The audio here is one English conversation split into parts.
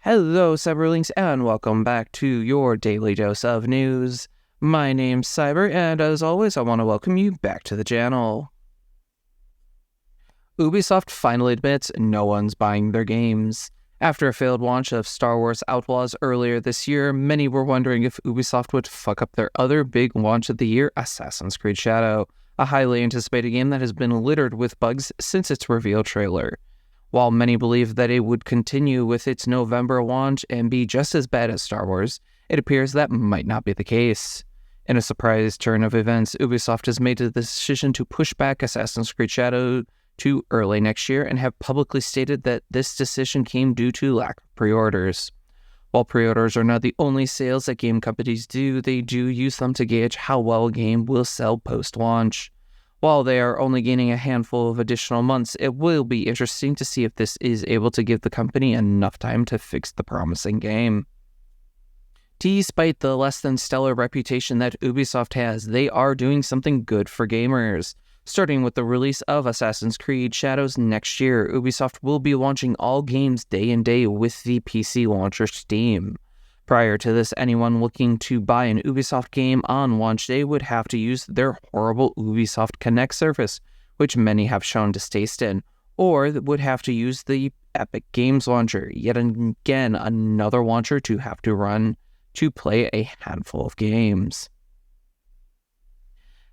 Hello, Cyberlinks, and welcome back to your daily dose of news. My name's Cyber, and as always, I want to welcome you back to the channel. Ubisoft finally admits no one's buying their games. After a failed launch of Star Wars Outlaws earlier this year, many were wondering if Ubisoft would fuck up their other big launch of the year, Assassin's Creed Shadow, a highly anticipated game that has been littered with bugs since its reveal trailer. While many believe that it would continue with its November launch and be just as bad as Star Wars, it appears that might not be the case. In a surprise turn of events, Ubisoft has made the decision to push back Assassin's Creed Shadow to early next year and have publicly stated that this decision came due to lack of pre-orders. While pre-orders are not the only sales that game companies do, they do use them to gauge how well a game will sell post-launch. While they are only gaining a handful of additional months, it will be interesting to see if this is able to give the company enough time to fix the promising game. Despite the less than stellar reputation that Ubisoft has, they are doing something good for gamers. Starting with the release of Assassin's Creed Shadows next year, Ubisoft will be launching all games day and day with the PC launcher Steam. Prior to this, anyone looking to buy an Ubisoft game on launch day would have to use their horrible Ubisoft Connect service, which many have shown distaste in, or would have to use the Epic Games launcher, yet again another launcher to have to run to play a handful of games.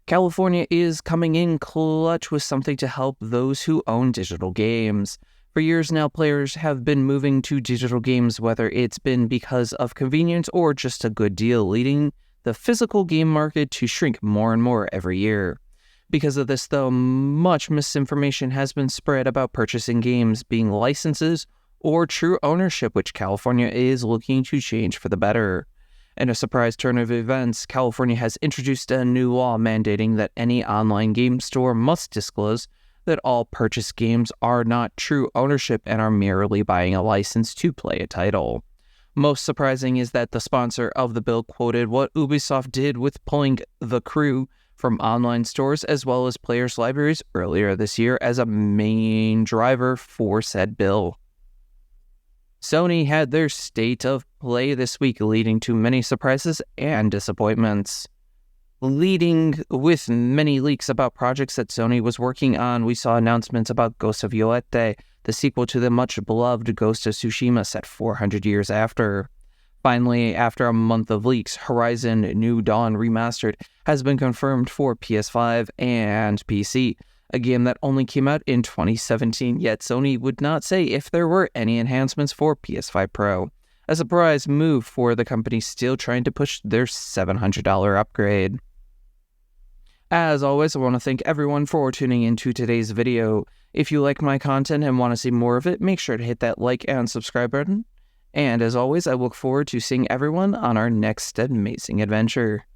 California is coming in clutch with something to help those who own digital games. For years now, players have been moving to digital games, whether it's been because of convenience or just a good deal, leading the physical game market to shrink more and more every year. Because of this, though, much misinformation has been spread about purchasing games being licenses or true ownership, which California is looking to change for the better. In a surprise turn of events, California has introduced a new law mandating that any online game store must disclose that all purchased games are not true ownership and are merely buying a license to play a title. Most surprising is that the sponsor of the bill quoted what Ubisoft did with pulling The Crew from online stores as well as players' libraries earlier this year as a main driver for said bill. Sony had their state of play this week, leading to many surprises and disappointments. Leading with many leaks about projects that Sony was working on, we saw announcements about Ghost of Yolete, the sequel to the much-beloved Ghost of Tsushima set 400 years after. Finally, after a month of leaks, Horizon New Dawn Remastered has been confirmed for PS5 and PC, a game that only came out in 2017, yet Sony would not say if there were any enhancements for PS5 Pro. A surprise move for the company still trying to push their $700 upgrade. As always, I want to thank everyone for tuning into today's video. If you like my content and want to see more of it, make sure to hit that like and subscribe button. And as always, I look forward to seeing everyone on our next amazing adventure.